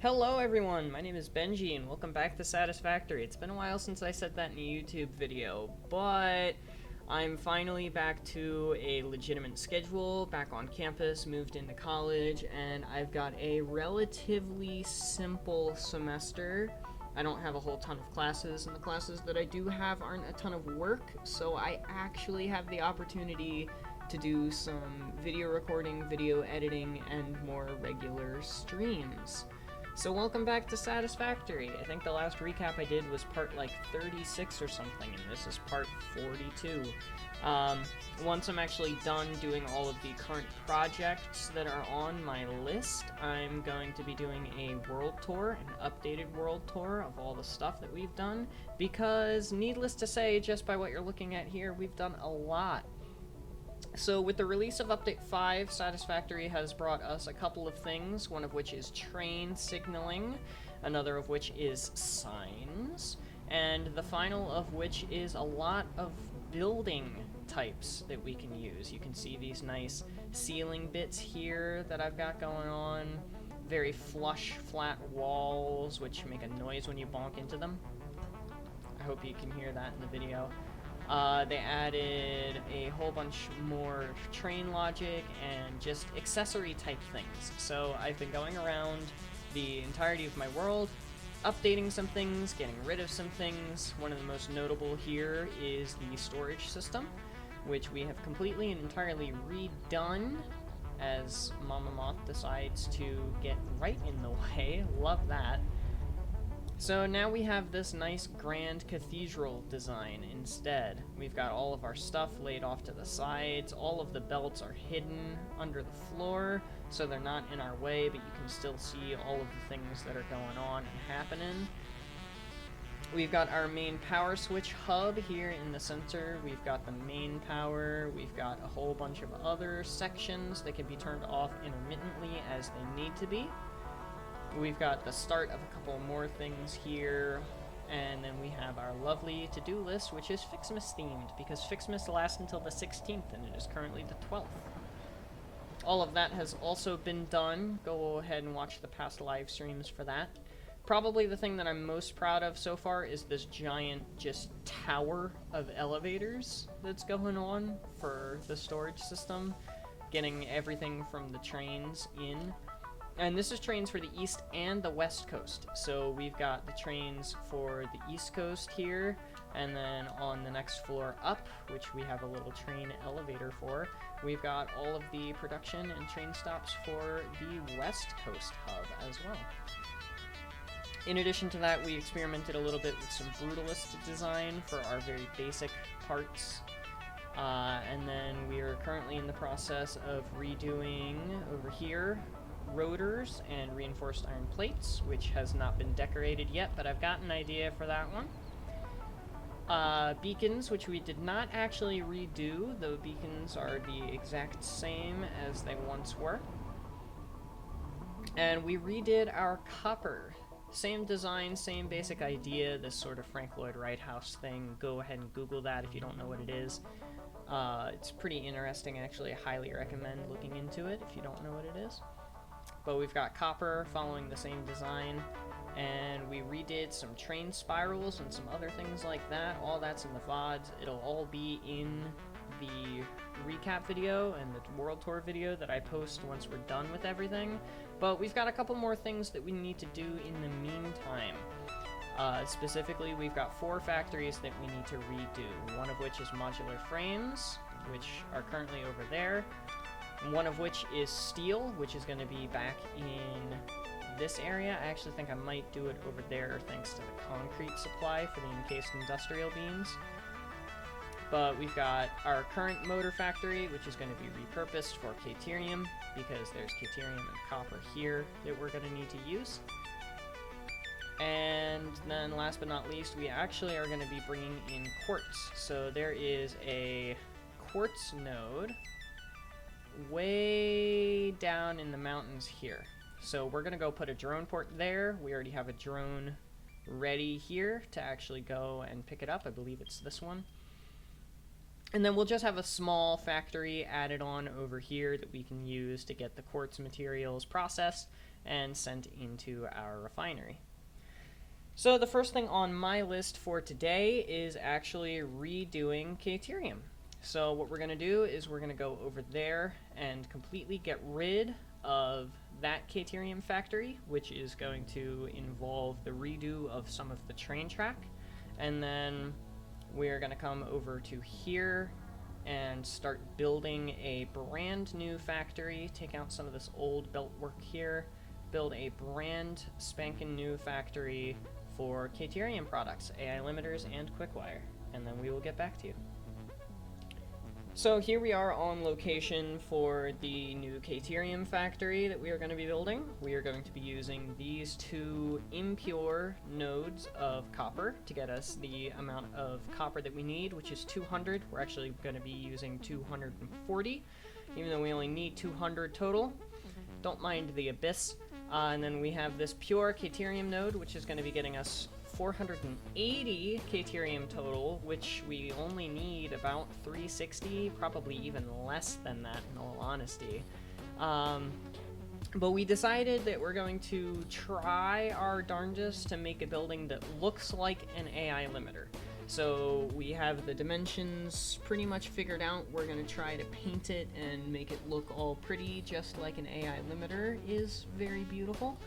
Hello everyone, my name is Benji and welcome back to Satisfactory. It's been a while since I said that in a YouTube video, but I'm finally back to a legitimate schedule, back on campus, moved into college, and I've got a relatively simple semester. I don't have a whole ton of classes, and the classes that I do have aren't a ton of work, so I actually have the opportunity to do some video recording, video editing, and more regular streams. So welcome back to Satisfactory. I think the last recap I did was part like 36 or something, and this is part 42. Once I'm actually done doing all of the current projects that are on my list, I'm going to be doing a world tour, an updated world tour of all the stuff that we've done, because needless to say, just by what you're looking at here, we've done a lot. So with the release of Update 5, Satisfactory has brought us a couple of things, one of which is train signaling, another of which is signs, and the final of which is a lot of building types that we can use. You can see these nice ceiling bits here that I've got going on, very flush, flat walls, which make a noise when you bonk into them. I hope you can hear that in the video. They added a whole bunch more train logic and just accessory type things. So I've been going around the entirety of my world, updating some things, getting rid of some things. One of the most notable here is the storage system, which we have completely and entirely redone as Mama Moth decides to get right in the way. Love that. So now we have this nice grand cathedral design instead. We've got all of our stuff laid off to the sides, all of the belts are hidden under the floor, so they're not in our way, but you can still see all of the things that are going on and happening. We've got our main power switch hub here in the center. We've got the main power, we've got a whole bunch of other sections that can be turned off intermittently as they need to be. We've got the start of a couple more things here, and then we have our lovely to-do list, which is Fics Mas themed, because Fics Mas lasts until the 16th, and it is currently the 12th. All of that has also been done. Go ahead and watch the past live streams for that. Probably the thing that I'm most proud of so far is this giant just tower of elevators that's going on for the storage system, getting everything from the trains in. And this is trains for the East and the West Coast. So we've got the trains for the East Coast here, and then on the next floor up, which we have a little train elevator for, we've got all of the production and train stops for the West Coast hub as well. In addition to that, we experimented a little bit with some brutalist design for our very basic parts. And then we are currently in the process of redoing over here rotors and reinforced iron plates, which has not been decorated yet, but I've got an idea for that one. Beacons, which we did not actually redo, though beacons are the exact same as they once were. And we redid our copper. Same design, same basic idea, this sort of Frank Lloyd Wright House thing. Go ahead and Google that if you don't know what it is. It's pretty interesting, actually. I highly recommend looking into it if you don't know what it is. But we've got copper following the same design, and we redid some train spirals and some other things like that. All that's in the VODs. It'll all be in the recap video and the world tour video that I post once we're done with everything. But we've got a couple more things that we need to do in the meantime. Specifically, we've got 4 factories that we need to redo, one of which is modular frames, which are currently over there. One of which is steel, which is going to be back in this area. I actually think I might do it over there thanks to the concrete supply for the encased industrial beams. But we've got our current motor factory, which is going to be repurposed for Caterium, because there's Caterium and copper here that we're going to need to use. And then last but not least, we actually are going to be bringing in quartz. So there is a quartz node way down in the mountains here. So we're gonna go put a drone port there. We already have a drone ready here to actually go and pick it up. I believe it's this one. And then we'll just have a small factory added on over here that we can use to get the quartz materials processed and sent into our refinery. So the first thing on my list for today is actually redoing Caterium. So what we're going to do is we're going to go over there and completely get rid of that Caterium factory, which is going to involve the redo of some of the train track. And then we're going to come over to here and start building a brand new factory, take out some of this old belt work here, build a brand spanking new factory for Caterium products, AI limiters, and quickwire, and then we will get back to you. So here we are on location for the new Caterium factory that we are going to be building. We are going to be using these two impure nodes of copper to get us the amount of copper that we need, which is 200. We're actually going to be using 240, even though we only need 200 total. Don't mind the abyss. And then we have this pure Caterium node, which is going to be getting us 480 Caterium total, which we only need about 360, probably even less than that in all honesty. But we decided that we're going to try our darndest to make a building that looks like an AI limiter. So we have the dimensions pretty much figured out. We're going to try to paint it and make it look all pretty, just like an AI limiter is very beautiful.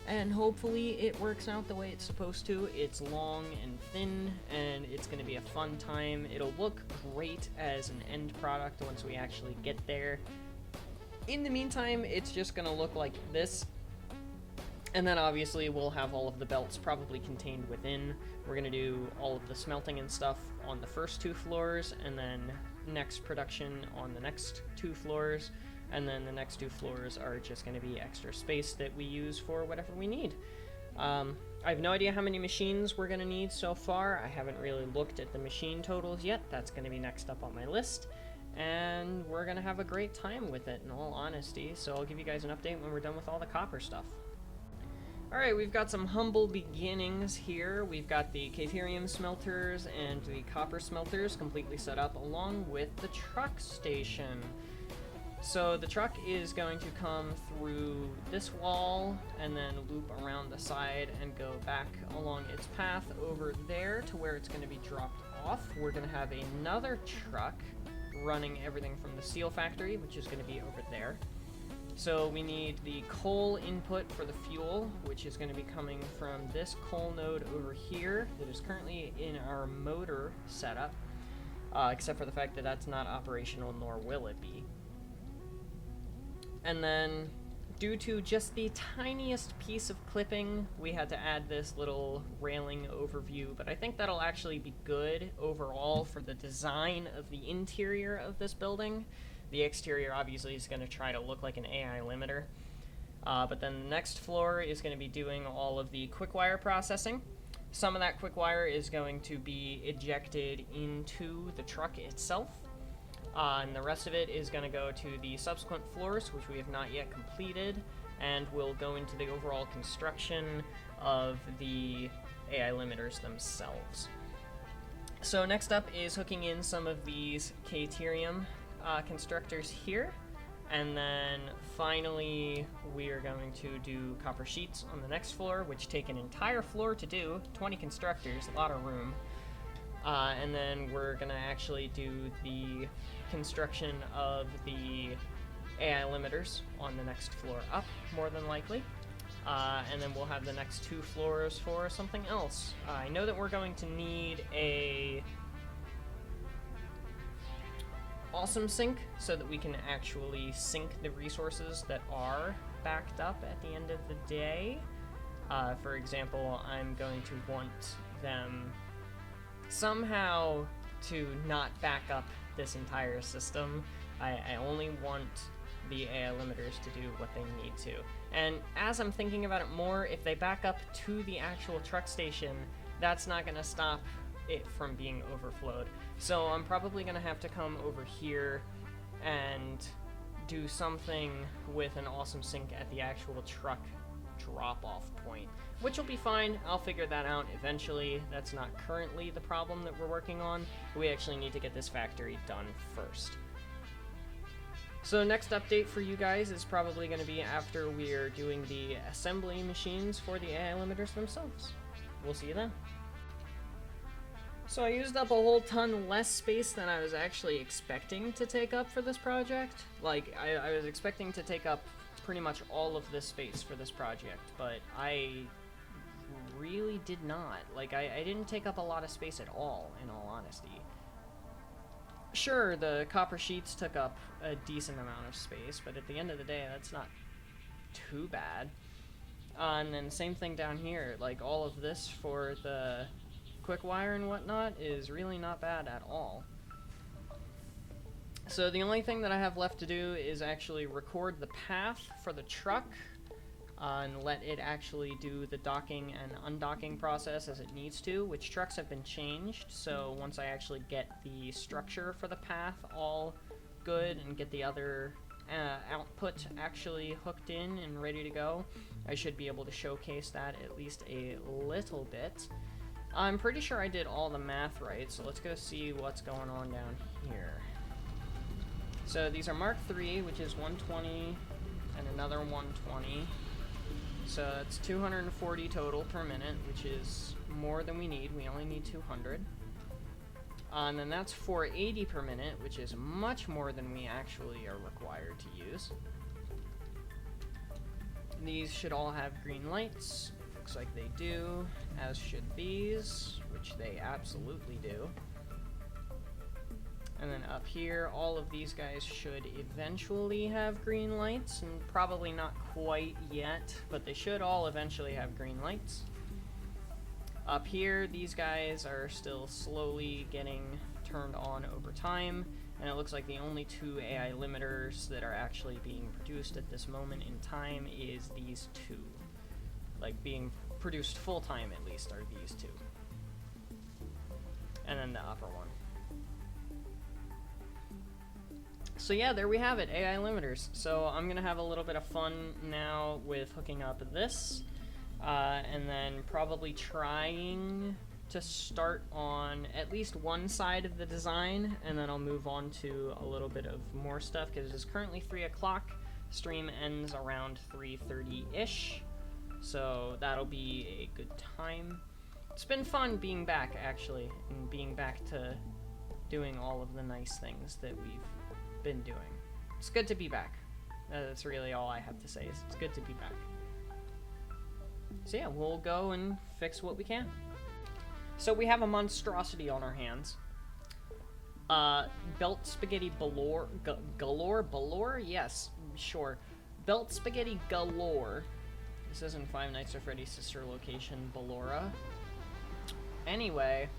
And hopefully it works out the way it's supposed to. It's long and thin, and it's going to be a fun time. It'll look great as an end product once we actually get there. In the meantime, it's just going to look like this. And then obviously we'll have all of the belts probably contained within. We're going to do all of the smelting and stuff on the first 2 floors, and then next production on the next 2 floors. And then the next 2 floors are just going to be extra space that we use for whatever we need. I have no idea how many machines we're going to need so far. I haven't really looked at the machine totals yet. That's going to be next up on my list. And we're going to have a great time with it, in all honesty. So I'll give you guys an update when we're done with all the copper stuff. Alright, we've got some humble beginnings here. We've got the Caterium smelters and the copper smelters completely set up, along with the truck station. So the truck is going to come through this wall and then loop around the side and go back along its path over there to where it's going to be dropped off. We're going to have another truck running everything from the steel factory, which is going to be over there. So we need the coal input for the fuel, which is going to be coming from this coal node over here that is currently in our motor setup, except for the fact that that's not operational, nor will it be. And then, due to just the tiniest piece of clipping, we had to add this little railing overview, but I think that'll actually be good overall for the design of the interior of this building. The exterior obviously is going to try to look like an AI limiter. But then the next floor is going to be doing all of the quickwire processing. Some of that quickwire is going to be ejected into the truck itself. And the rest of it is going to go to the subsequent floors, which we have not yet completed, and will go into the overall construction of the AI limiters themselves. So next up is hooking in some of these Caterium constructors here, and then finally we are going to do copper sheets on the next floor, which take an entire floor to do. 20 constructors, a lot of room. And then we're gonna actually do the construction of the AI limiters on the next floor up, more than likely. And then we'll have the next 2 floors for something else. I know that we're going to need a awesome sink so that we can actually sink the resources that are backed up at the end of the day. For example, I'm going to want them somehow to not back up this entire system. I only want the AI limiters to do what they need to. And as I'm thinking about it more, if they back up to the actual truck station, that's not going to stop it from being overflowed. So I'm probably going to have to come over here and do something with an awesome sink at the actual truck drop-off point, which will be fine. I'll figure that out eventually. That's not currently the problem that we're working on. We actually need to get this factory done first. So next update for you guys is probably going to be after we're doing the assembly machines for the AI limiters themselves. We'll see you then. So I used up a whole ton less space than I was actually expecting to take up for this project. Like, I was expecting to take up pretty much all of this space for this project, but I really did not. Like, I didn't take up a lot of space at all, in all honesty. Sure, the copper sheets took up a decent amount of space, but at the end of the day, that's not too bad. And then same thing down here, like all of this for the quick wire and whatnot is really not bad at all. So the only thing that I have left to do is actually record the path for the truck and let it actually do the docking and undocking process as it needs to, which trucks have been changed. So once I actually get the structure for the path all good and get the other output actually hooked in and ready to go, I should be able to showcase that at least a little bit. I'm pretty sure I did all the math right, so let's go see what's going on down here. So these are Mark III, which is 120, and another 120. So that's 240 total per minute, which is more than we need. We only need 200. And then that's 480 per minute, which is much more than we actually are required to use. These should all have green lights. Looks like they do, as should these, which they absolutely do. And then up here, all of these guys should eventually have green lights, and probably not quite yet, but they should all eventually have green lights. Up here, these guys are still slowly getting turned on over time, and it looks like the only two AI limiters that are actually being produced at this moment in time is these two. Like, being produced full-time, at least, are these two. And then the upper one. So yeah, there we have it, AI limiters. So I'm gonna have a little bit of fun now with hooking up this, and then probably trying to start on at least one side of the design, and then I'll move on to a little bit of more stuff, because it is currently 3 o'clock. Stream ends around 3:30-ish. So that'll be a good time. It's been fun being back, actually, and being back to doing all of the nice things that we've been doing. It's good to be back. That's really all I have to say, is it's good to be back. So yeah, we'll go and fix what we can. So we have a monstrosity on our hands. Belt spaghetti galore? Yes, sure. Belt spaghetti galore. This isn't Five Nights at Freddy's sister location, Ballora. Anyway,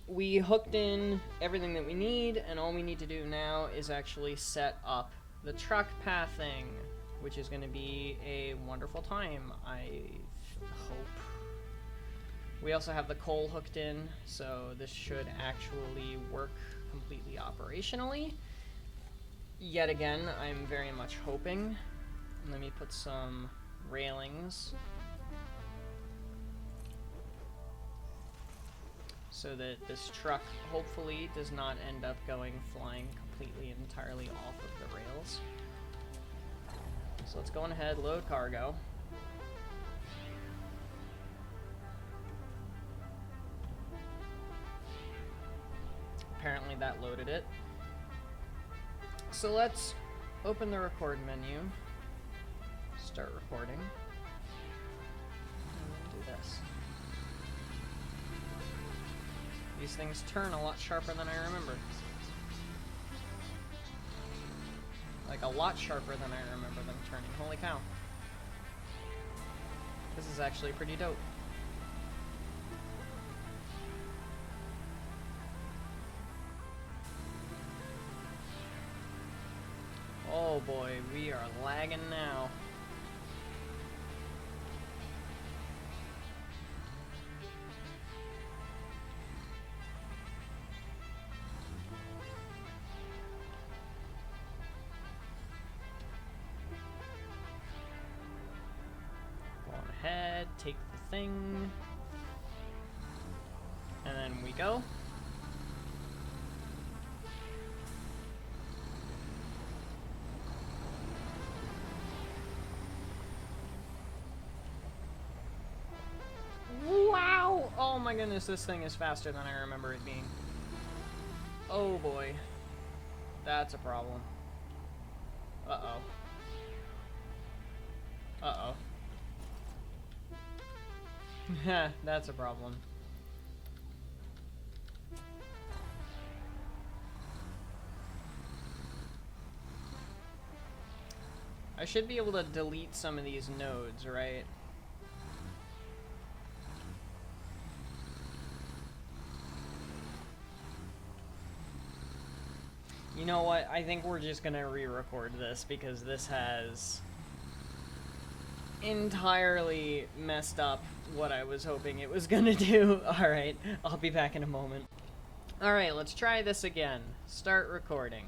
we hooked in everything that we need, and all we need to do now is actually set up the truck pathing, which is going to be a wonderful time, I hope. We also have the coal hooked in, so this should actually work completely operationally. Yet again, I'm very much hoping. Let me put some railings so that this truck hopefully does not end up flying completely and entirely off of the rails. So let's go on ahead, load cargo. Apparently that loaded it. So let's open the record menu. Start recording, and then do this. These things turn a lot sharper than I remember. Like, a lot sharper than I remember them turning. Holy cow. This is actually pretty dope. Oh boy, we are lagging now. Take the thing, and then we go. Oh my goodness, this thing is faster than I remember it being. Oh boy. That's a problem. Uh-oh. Uh-oh. That's a problem. I should be able to delete some of these nodes, right? You know what? I think we're just gonna re-record this because this has entirely messed up what I was hoping it was gonna do. Alright, I'll be back in a moment. Alright, let's try this again. Start recording.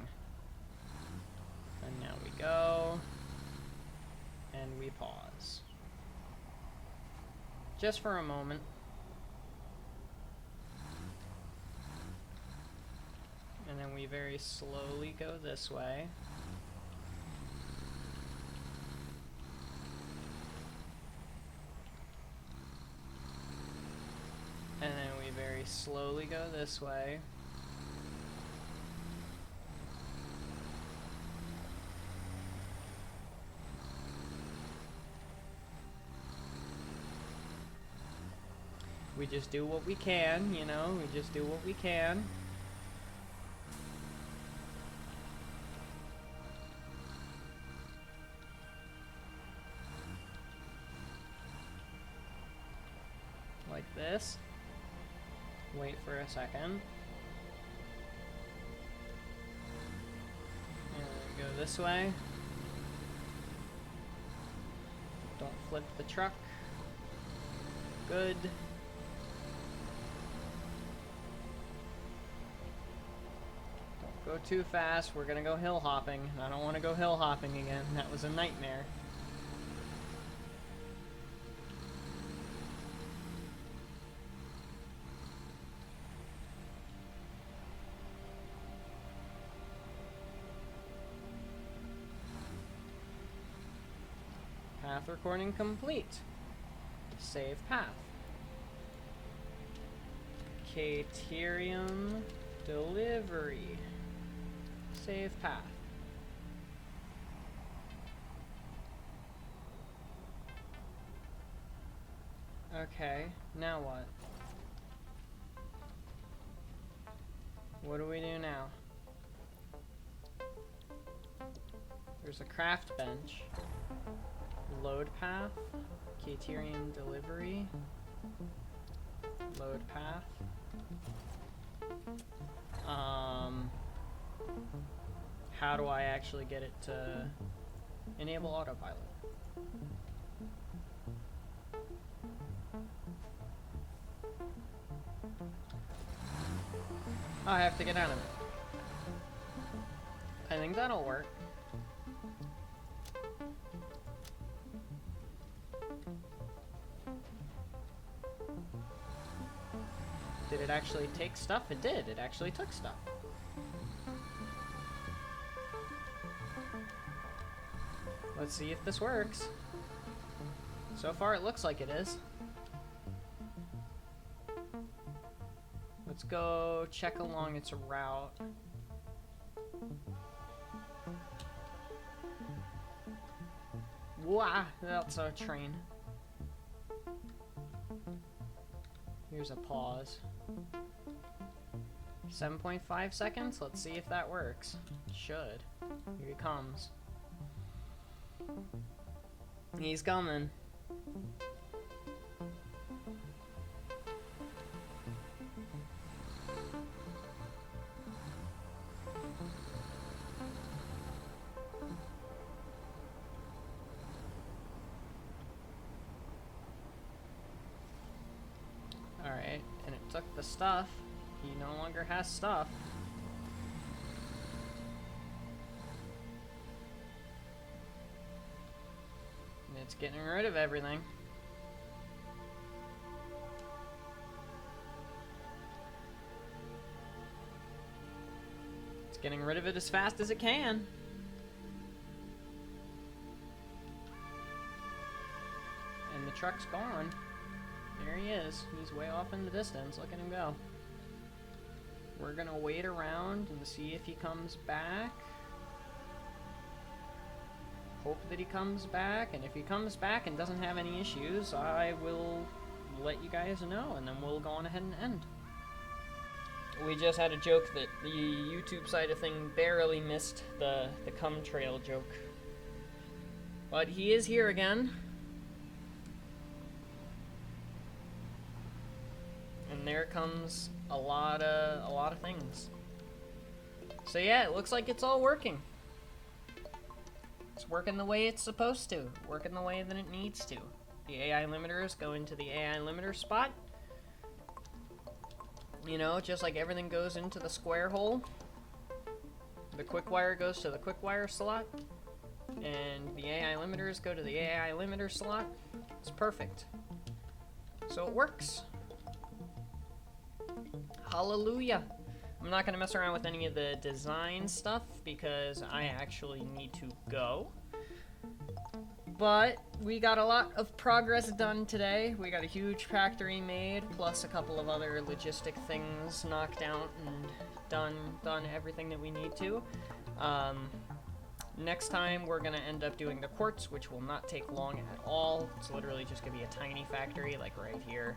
And now we go. And we pause. Just for a moment. And then we very slowly go this way. And then we very slowly go this way. We just do what we can, you know? We just do what we can. Like this. Wait for a second. And go this way. Don't flip the truck. Good. Don't go too fast. We're gonna go hill hopping. I don't want to go hill hopping again. That was a nightmare. Path recording complete. Save path. Caterium delivery. Save path. Okay, now what? What do we do now? There's a craft bench. Load path. Caterium delivery. Load path. How do I actually get it to enable autopilot? Oh, I have to get out of it. I think that'll work. Did it actually take stuff? It did. It actually took stuff. Let's see if this works. So far, it looks like it is. Let's go check along its route. Wow, that's a train. Here's a pause. 7.5 seconds? Let's see if that works. It should. Here he comes. He's coming. Alright, and it took the stuff. He no longer has stuff. And it's getting rid of everything. It's getting rid of it as fast as it can. And the truck's gone. There he is. He's way off in the distance. Look at him go. We're gonna wait around and see if he comes back. Hope that he comes back, and if he comes back and doesn't have any issues, I will let you guys know, and then we'll go on ahead and end. We just had a joke that the YouTube side of thing barely missed the cum trail joke. But he is here again. And there comes a lot of things. So yeah, it looks like it's all working. It's working the way it's supposed to. Working the way that it needs to. The AI limiters go into the AI limiter spot. You know, just like everything goes into the square hole. The quick wire goes to the quick wire slot. And the AI limiters go to the AI limiter slot. It's perfect. So it works. Hallelujah. I'm not going to mess around with any of the design stuff because I actually need to go. But we got a lot of progress done today. We got a huge factory made, plus a couple of other logistic things knocked out and done everything that we need to. Next time we're going to end up doing the quartz, which will not take long at all. It's literally just going to be a tiny factory, like right here.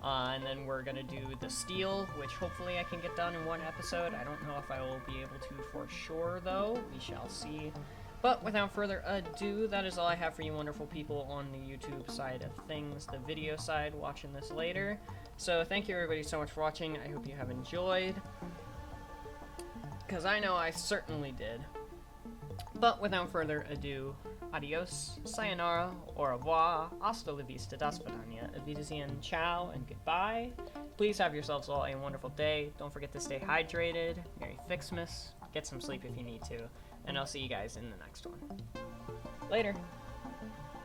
And then we're going to do the steel, which hopefully I can get done in one episode. I don't know if I will be able to for sure, though. We shall see. But without further ado, that is all I have for you wonderful people on the YouTube side of things, the video side, watching this later. So thank you everybody so much for watching. I hope you have enjoyed, because I know I certainly did. But without further ado, adios, sayonara, au revoir, hasta la vista, das vidania, Wiedersehen, ciao, and goodbye. Please have yourselves all a wonderful day. Don't forget to stay hydrated. Merry Fics Mas. Get some sleep if you need to. And I'll see you guys in the next one. Later.